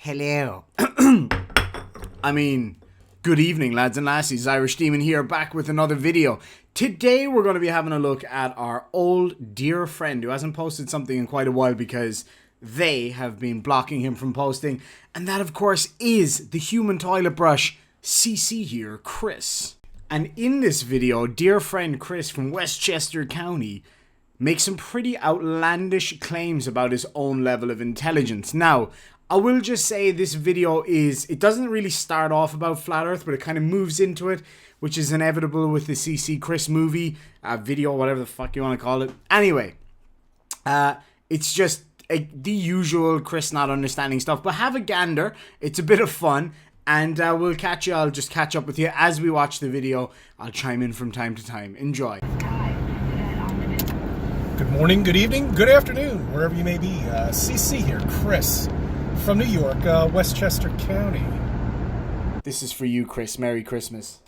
Hello. Good evening, lads and lassies. Irish Demon here, back with another video. Today we're going to be having a look at our old dear friend who hasn't posted something in quite a while because they have been blocking him from posting. And that, of course, is the human toilet brush, CC here, Chris. And in this video, dear friend Chris from Westchester County makes some pretty outlandish claims about his own level of intelligence. Now, I will just say this video it doesn't really start off about Flat Earth, but it kind of moves into it, which is inevitable with the CC Chris movie, video, whatever the fuck you want to call it. Anyway, it's just the usual Chris not understanding stuff, but have a gander. It's a bit of fun, and I'll just catch up with you as we watch the video. I'll chime in from time to time. Enjoy. Good morning, good evening, good afternoon, wherever you may be. CC here, Chris from New York, Westchester County. This is for you, Chris. Merry Christmas.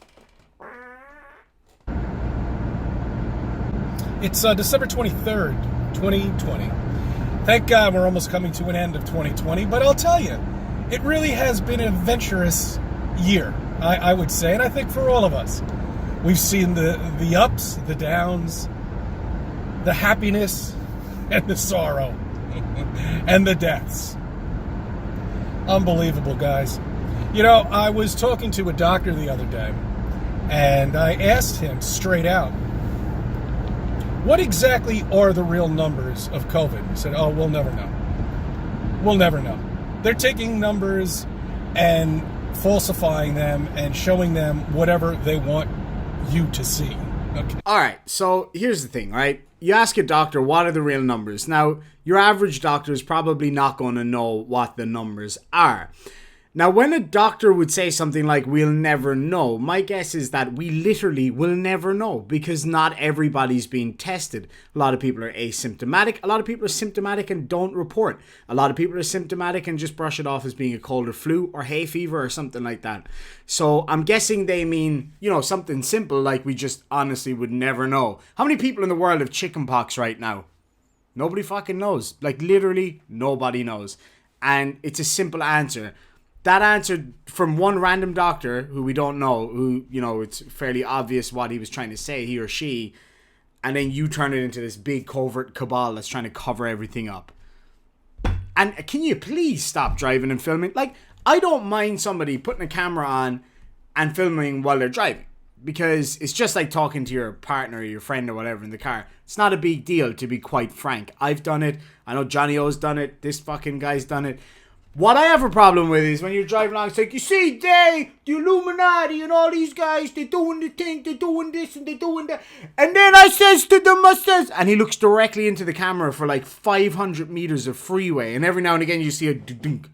It's December 23rd, 2020. Thank God we're almost coming to an end of 2020, but I'll tell you, it really has been an adventurous year, I would say, and I think for all of us. We've seen the ups, the downs, the happiness, and the sorrow, and the deaths. Unbelievable, guys. You know, I was talking to a doctor the other day, and I asked him straight out, what exactly are the real numbers of COVID? He said, oh, we'll never know. We'll never know. They're taking numbers and falsifying them and showing them whatever they want you to see. Okay. Alright, so here's the thing, right? You ask a doctor, what are the real numbers? Now, your average doctor is probably not going to know what the numbers are. Now, when a doctor would say something like, we'll never know, my guess is that we literally will never know because not everybody's being tested. A lot of people are asymptomatic. A lot of people are symptomatic and don't report. A lot of people are symptomatic and just brush it off as being a cold or flu or hay fever or something like that. So I'm guessing they mean, something simple like we just honestly would never know. How many people in the world have chickenpox right now? Nobody fucking knows. Like, literally nobody knows. And it's a simple answer. That answer from one random doctor who we don't know, who, it's fairly obvious what he was trying to say, he or she, and then you turn it into this big covert cabal that's trying to cover everything up. And can you please stop driving and filming? Like, I don't mind somebody putting a camera on and filming while they're driving, because it's just like talking to your partner or your friend or whatever in the car. It's not a big deal, to be quite frank. I've done it. I know Johnny O's done it. This fucking guy's done it. What I have a problem with is when you're driving along, it's like, you see, the Illuminati and all these guys, they're doing the thing, they're doing this and they're doing that. And then I says to them, and he looks directly into the camera for like 500 meters of freeway. And every now and again you see a dunk,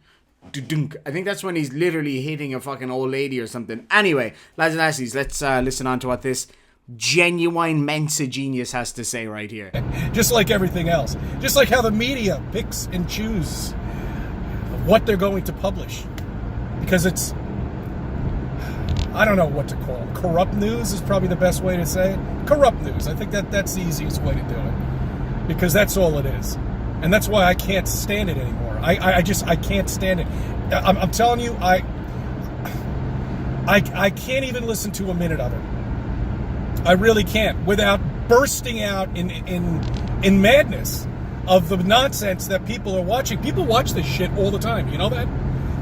dunk. I think that's when he's literally hitting a fucking old lady or something. Anyway, lads and lassies, let's listen on to what this genuine Mensa genius has to say right here. Just like everything else. Just like how the media picks and chooses what they're going to publish, because it's, I don't know what to call it. Corrupt news is probably the best way to say it. Corrupt news. I think that's the easiest way to do it, because that's all it is, and that's why I can't stand it anymore. I can't stand it. I'm telling you, I can't even listen to a minute of it. I really can't without bursting out in madness of the nonsense that people are watching. People watch this shit all the time. You know that?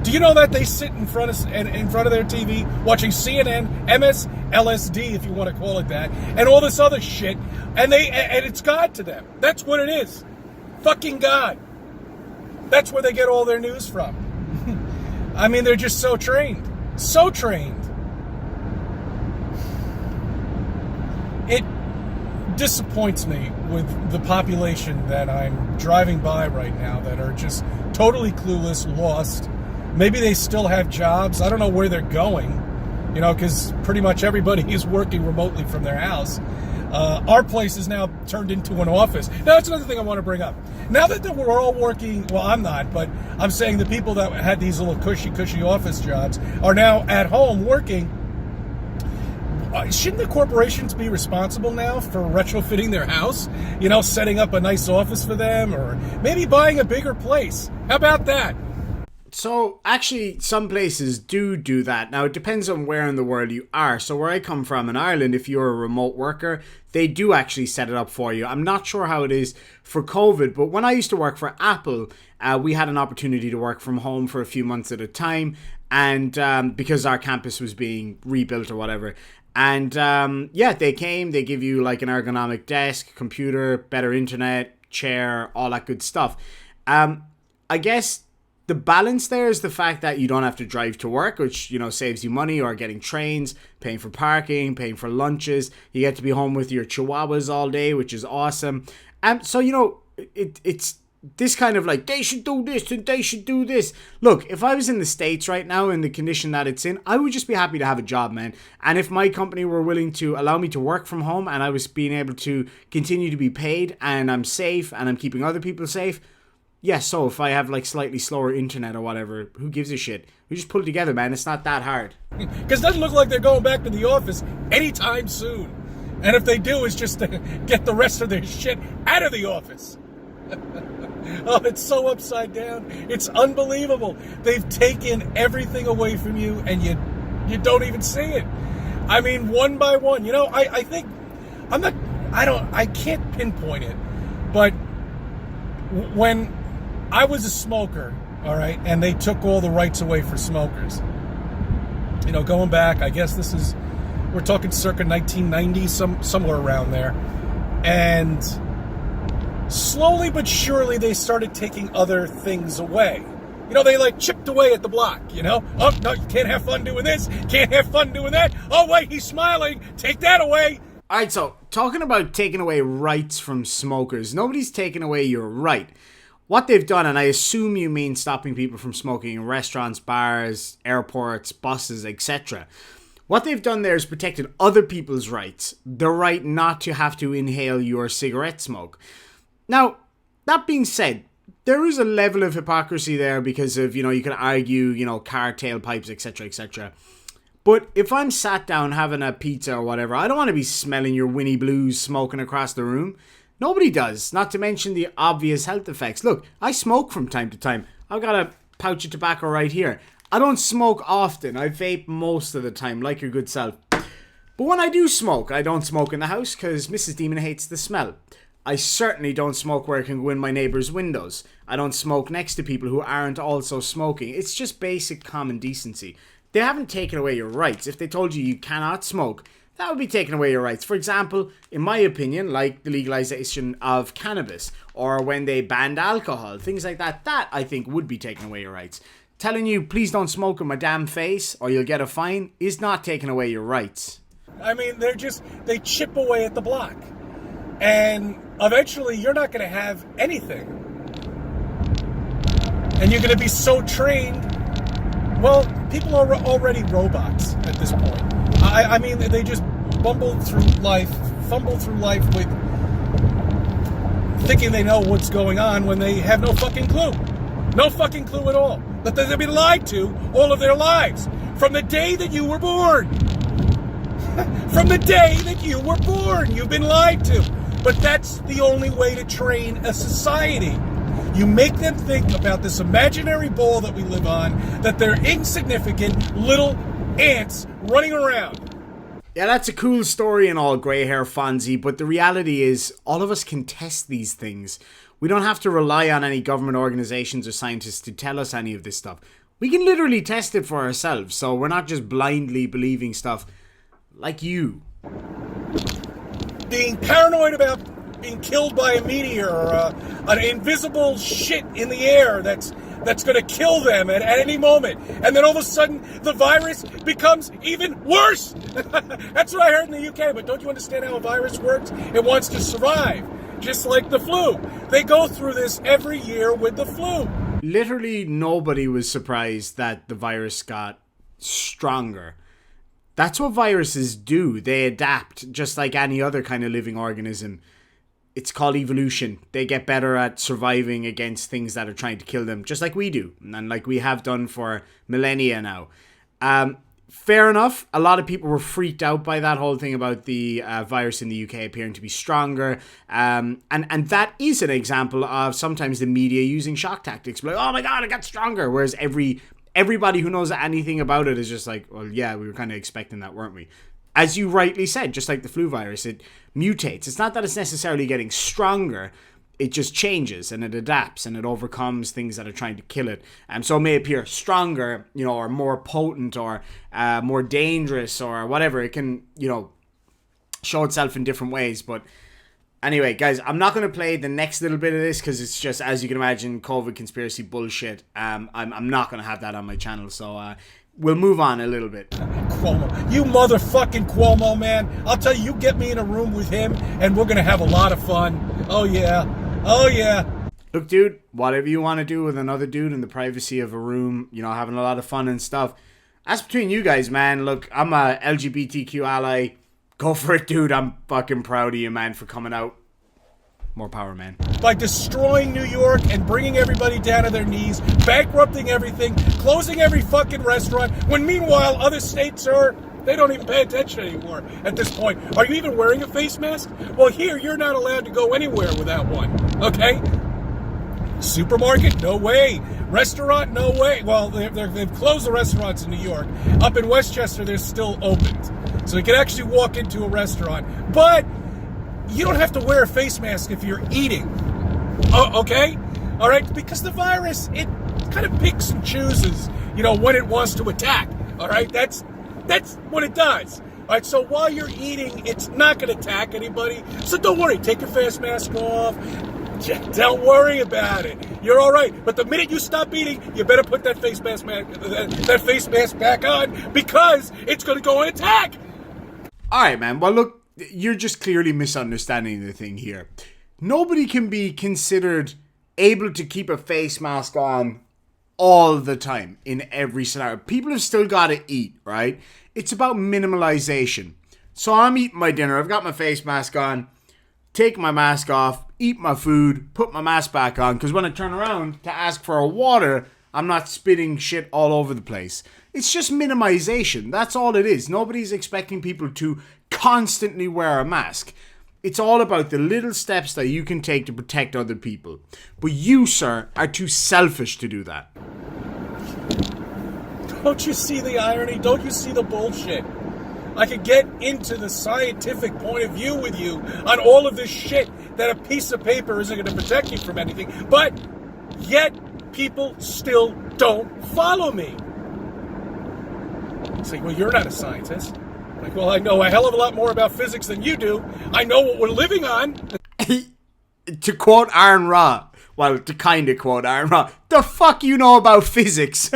Do you know that they sit in front of their TV watching CNN, MSLSD, if you want to call it that, and all this other shit, and it's God to them. That's what it is. Fucking God. That's where they get all their news from. I mean, they're just so trained. So trained. It disappoints me with the population that I'm driving by right now that are just totally clueless, lost. Maybe they still have jobs. I don't know where they're going, because pretty much everybody is working remotely from their house. Our place is now turned into an office. Now, that's another thing I want to bring up. Now that we're all working, well, I'm not, but I'm saying the people that had these little cushy office jobs are now at home working. Shouldn't the corporations be responsible now for retrofitting their house? Setting up a nice office for them, or maybe buying a bigger place? How about that? So, actually, some places do that. Now, it depends on where in the world you are. So, where I come from in Ireland, if you're a remote worker, they do actually set it up for you. I'm not sure how it is for COVID, but when I used to work for Apple, we had an opportunity to work from home for a few months at a time, and because our campus was being rebuilt or whatever. And yeah, they came, they give you like an ergonomic desk, computer, better internet, chair, all that good stuff. I guess the balance there is the fact that you don't have to drive to work, which, you know, saves you money, or getting trains, paying for parking, paying for lunches. You get to be home with your chihuahuas all day, which is awesome. So, you know, it's this kind of like, they should do this and they should do this. Look, if I was in the States right now in the condition that it's in, I would just be happy to have a job, man. And if my company were willing to allow me to work from home and I was being able to continue to be paid and I'm safe and I'm keeping other people safe, yeah, so if I have like slightly slower internet or whatever, who gives a shit? We just pull it together, man. It's not that hard. Because it doesn't look like they're going back to the office anytime soon. And if they do, it's just to get the rest of their shit out of the office. Oh, it's so upside down. It's unbelievable. They've taken everything away from you and you don't even see it. I mean, one by one. You know, I think, I can't pinpoint it, but when I was a smoker, all right, and they took all the rights away for smokers. You know, going back, I guess we're talking circa 1990, somewhere around there. And slowly but surely they started taking other things away. You know, they like chipped away at the block, you know? Oh, no, you can't have fun doing this, can't have fun doing that. Oh, wait, he's smiling, take that away. All right, so talking about taking away rights from smokers, nobody's taking away your right. What they've done, and I assume you mean stopping people from smoking in restaurants, bars, airports, buses, etc. What they've done there is protected other people's rights. The right not to have to inhale your cigarette smoke. Now, that being said, there is a level of hypocrisy there because of, you know, you can argue, you know, car tailpipes, etc., etc. But if I'm sat down having a pizza or whatever, I don't want to be smelling your Winnie Blues smoking across the room. Nobody does, not to mention the obvious health effects. Look, I smoke from time to time. I've got a pouch of tobacco right here. I don't smoke often. I vape most of the time, like your good self. But when I do smoke, I don't smoke in the house because Mrs. Demon hates the smell. I certainly don't smoke where I can go in my neighbour's windows. I don't smoke next to people who aren't also smoking. It's just basic common decency. They haven't taken away your rights. If they told you cannot smoke, that would be taking away your rights. For example, in my opinion, like the legalization of cannabis or when they banned alcohol, things like that, that I think would be taking away your rights. Telling you, please don't smoke in my damn face or you'll get a fine is not taking away your rights. I mean, they chip away at the block. And eventually you're not going to have anything. And you're going to be so trained. Well, people are already robots at this point. I mean, they just fumble through life with thinking they know what's going on when they have no fucking clue. No fucking clue at all. That they've been lied to all of their lives. From the day that you were born. From the day that you were born, you've been lied to. But that's the only way to train a society. You make them think about this imaginary ball that we live on, that they're insignificant little ants running around. Yeah, that's a cool story and all, grey hair Fonzie, but the reality is all of us can test these things. We don't have to rely on any government organizations or scientists to tell us any of this stuff. We can literally test it for ourselves, so we're not just blindly believing stuff like you. Being paranoid about being killed by a meteor or an invisible shit in the air that's going to kill them at any moment. And then all of a sudden, the virus becomes even worse. That's what I heard in the UK. But don't you understand how a virus works? It wants to survive, just like the flu. They go through this every year with the flu. Literally nobody was surprised that the virus got stronger. That's what viruses do. They adapt, just like any other kind of living organism. It's called evolution. They get better at surviving against things that are trying to kill them, just like we do, and like we have done for millennia now. fair enough. A lot of people were freaked out by that whole thing about the virus in the UK appearing to be stronger. And that is an example of sometimes the media using shock tactics. Like, oh my God, it got stronger. Whereas everybody who knows anything about it is just like, well, yeah, we were kind of expecting that, weren't we? As you rightly said, just like the flu virus, it mutates. It's not that it's necessarily getting stronger. It just changes and it adapts and it overcomes things that are trying to kill it. So it may appear stronger, or more potent or more dangerous or whatever. It can, show itself in different ways. But anyway, guys, I'm not going to play the next little bit of this because it's just, as you can imagine, COVID conspiracy bullshit. I'm not going to have that on my channel. So we'll move on a little bit. Cuomo. You motherfucking Cuomo, man. I'll tell you, you get me in a room with him and we're going to have a lot of fun. Oh, yeah. Oh, yeah. Look, dude, whatever you want to do with another dude in the privacy of a room, having a lot of fun and stuff, that's between you guys, man. Look, I'm a LGBTQ ally. Go for it, dude. I'm fucking proud of you, man, for coming out. More power, man. By destroying New York and bringing everybody down to their knees, bankrupting everything, closing every fucking restaurant, when meanwhile other states they don't even pay attention anymore at this point. Are you even wearing a face mask? Well, here, you're not allowed to go anywhere without one, okay? Supermarket? No way. Restaurant? No way. Well, they've closed the restaurants in New York. Up in Westchester, they're still open. So you can actually walk into a restaurant. But you don't have to wear a face mask if you're eating. Okay? All right? Because the virus, it kind of picks and chooses, when it wants to attack. All right? That's what it does. All right, so while you're eating, it's not going to attack anybody. So don't worry. Take your face mask off. Don't worry about it. You're all right. But the minute you stop eating, you better put that face mask back on because it's going to go and attack. All right, man. Well, look, you're just clearly misunderstanding the thing here. Nobody can be considered able to keep a face mask on all the time in every scenario. People have still got to eat, right? It's about minimalization. So I'm eating my dinner. I've got my face mask on. Take my mask off. Eat my food. Put my mask back on. Because when I turn around to ask for a water, I'm not spitting shit all over the place. It's just minimization. That's all it is. Nobody's expecting people to constantly wear a mask. It's all about the little steps that you can take to protect other people. But you, sir, are too selfish to do that. Don't you see the irony? Don't you see the bullshit? I could get into the scientific point of view with you on all of this shit that a piece of paper isn't going to protect you from anything, but yet people still don't follow me. It's like, well, you're not a scientist. Like, well, I know a hell of a lot more about physics than you do. I know what we're living on. To quote Aaron Ra, well, to kind of quote Aaron Ra, the fuck you know about physics?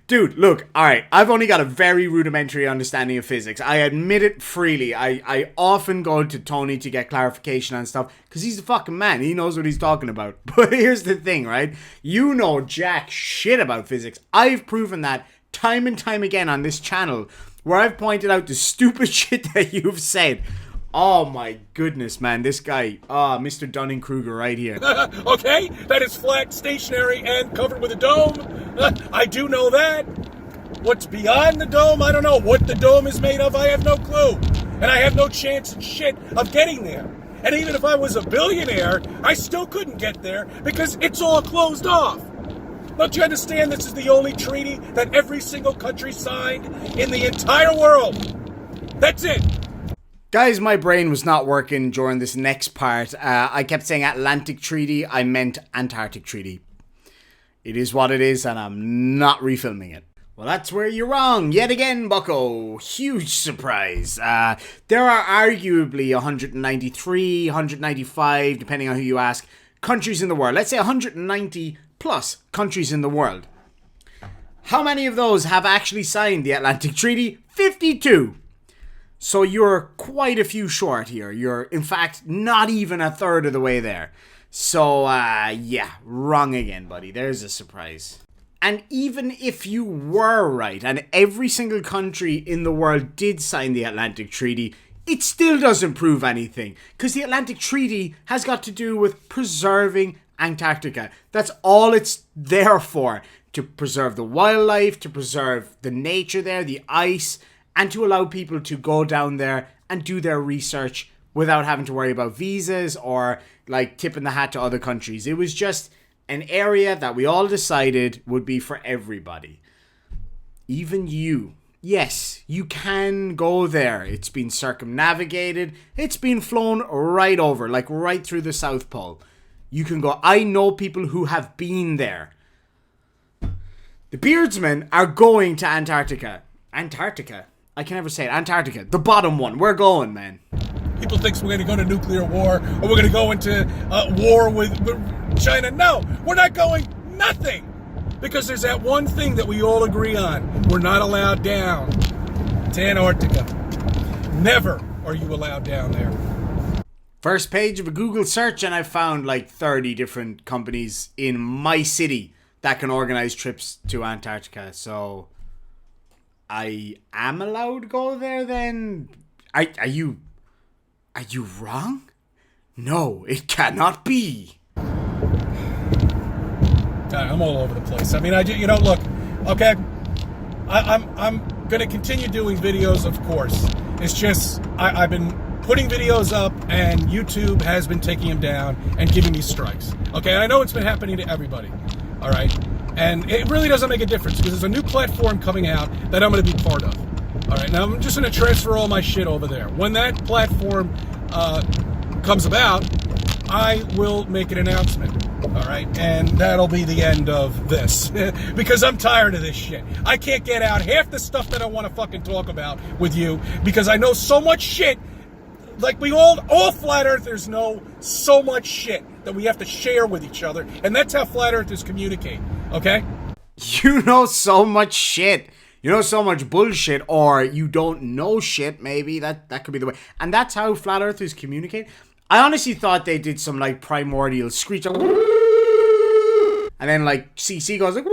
Dude, look, alright, I've only got a very rudimentary understanding of physics. I admit it freely. I often go to Tony to get clarification on stuff, because he's the fucking man. He knows what he's talking about. But here's the thing, right? You know jack shit about physics. I've proven that time and time again on this channel, where I've pointed out the stupid shit that you've said. Oh my goodness, man, this guy, Mr. Dunning-Kruger right here. Okay, that is flat, stationary, and covered with a dome. I do know that. What's beyond the dome, I don't know. What the dome is made of, I have no clue. And I have no chance in shit of getting there. And even if I was a billionaire, I still couldn't get there because it's all closed off. Don't you understand this is the only treaty that every single country signed in the entire world? That's it. Guys, my brain was not working during this next part. I kept saying Atlantic Treaty. I meant Antarctic Treaty. It is what it is, and I'm not refilming it. Well, that's where you're wrong. Yet again, bucko. Huge surprise. There are arguably 193, 195, depending on who you ask, countries in the world. Let's say 190 plus countries in the world. How many of those have actually signed the Atlantic Treaty? 52. So you're quite a few short here. You're, in fact, not even a third of the way there. So, yeah, wrong again, buddy. There's a surprise. And even if you were right, and every single country in the world did sign the Atlantic Treaty, it still doesn't prove anything. Because the Atlantic Treaty has got to do with preserving Antarctica. That's all it's there for. to preserve the wildlife, to preserve the nature there, the ice, and to allow people to go down there and do their research without having to worry about visas or like tipping the hat to other countries. It was just an area that we all decided would be for everybody. Even you. Yes, you can go there. It's been circumnavigated. It's been flown right over, like right through the South Pole. You can go. I know people who have been there. The Beardsmen are going to Antarctica. Antarctica? I can never say it. Antarctica. The bottom one. We're going, man. People think we're going to go to nuclear war, or we're going to go into war with China. No, we're not going nothing. Because there's that one thing that we all agree on. We're not allowed down to Antarctica. Never are you allowed down there. First page of a Google search, and I found like 30 different companies in my city that can organize trips to Antarctica. So I am allowed to go there then? Are you wrong? No, it cannot be. I'm all over the place. I mean, look, okay, I'm going to continue doing videos, of course. It's just, I've been putting videos up, and YouTube has been taking them down and giving me strikes. Okay, and I know it's been happening to everybody, all right? And it really doesn't make a difference, because there's a new platform coming out that I'm going to be part of. All right, now I'm just going to transfer all my shit over there. When that platform comes about, I will make an announcement. All right, and that'll be the end of this because I'm tired of this shit. I can't get out half the stuff that I want to fucking talk about with you because I know so much shit. Like we all flat earthers know so much shit that we have to share with each other, and that's how flat earthers communicate. Okay? You know so much shit. You know so much bullshit, or you don't know shit. Maybe that could be the way, and that's how flat earthers communicate. I honestly thought they did some like primordial screech, and then like CC goes like.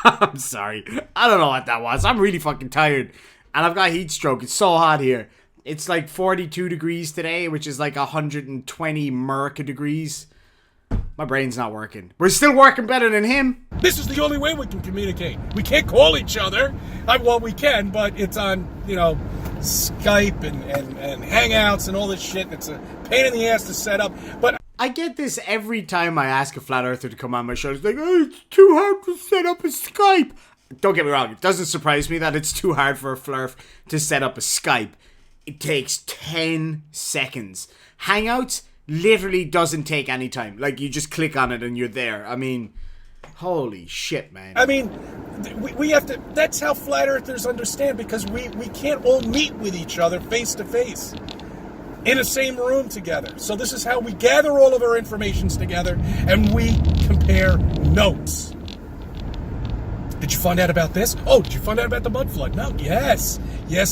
I'm sorry, I don't know what that was. I'm really fucking tired, and I've got heat stroke. It's so hot here. It's like 42 degrees today, which is like 120 Merca degrees. My brain's not working. We're still working better than him. This is the only way we can communicate. We can't call each other. Well, we can, but it's on, Skype and Hangouts and all this shit. It's a pain in the ass to set up. But I get this every time I ask a flat earther to come on my show. It's like, oh, it's too hard to set up a Skype. Don't get me wrong. It doesn't surprise me that it's too hard for a flurf to set up a Skype. It takes 10 seconds. Hangouts literally doesn't take any time. Like, you just click on it and you're there. I mean, holy shit, man. I mean, we have to, that's how flat earthers understand, because we can't all meet with each other face to face in the same room together. So this is how we gather all of our informations together, and we compare notes. Did you find out about this? Oh, did you find out about the mud flood? No. Yes,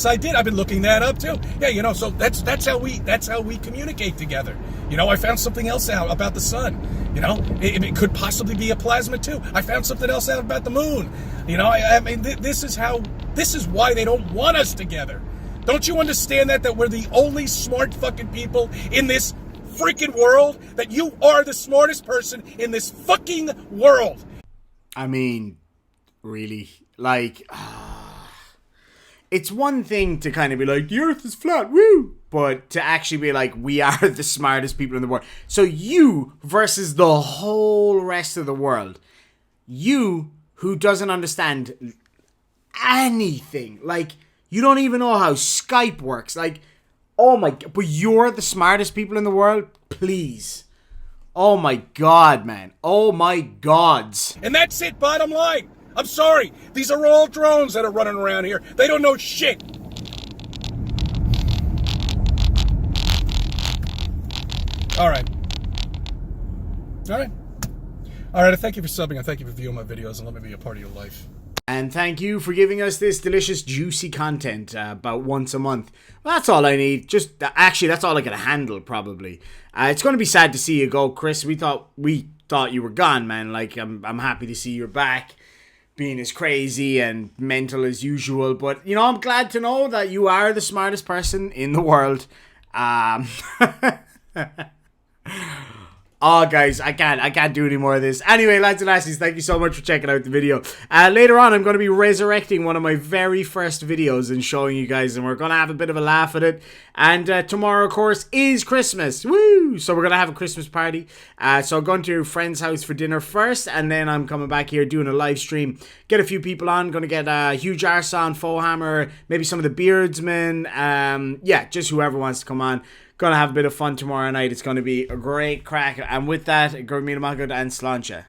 I did. I've been looking that up too. Yeah, so that's how we communicate together. I found something else out about the sun. It could possibly be a plasma too. I found something else out about the moon. I mean, this is why they don't want us together. Don't you understand that we're the only smart fucking people in this freaking world? That you are the smartest person in this fucking world. I mean, really, like, it's one thing to kind of be like, the earth is flat, woo, but to actually be like, we are the smartest people in the world. So you versus the whole rest of the world. You who doesn't understand anything. Like, you don't even know how Skype works. Like, oh my god, but you're the smartest people in the world? Please. Oh my god, man. Oh my gods. And that's it, bottom line. I'm sorry. These are all drones that are running around here. They don't know shit. All right. I thank you for subbing. I thank you for viewing my videos and let me be a part of your life. And thank you for giving us this delicious, juicy content about once a month. Well, that's all I need. Actually, that's all I can handle, probably. It's going to be sad to see you go, Chris. We thought you were gone, man. Like, I'm happy to see you're back, being as crazy and mental as usual. But, I'm glad to know that you are the smartest person in the world. Oh, guys, I can't do any more of this. Anyway, lads and lassies, thank you so much for checking out the video. Later on, I'm going to be resurrecting one of my very first videos and showing you guys, and we're going to have a bit of a laugh at it. And tomorrow, of course, is Christmas. Woo! So we're going to have a Christmas party. So I'm going to a friend's house for dinner first, and then I'm coming back here doing a live stream. Get a few people on. Going to get Huge Arson, Fohammer, maybe some of the Beardsmen. Yeah, just whoever wants to come on. Gonna have a bit of fun tomorrow night. It's gonna be a great crack. And with that, Gurmina Magad and Sláinte.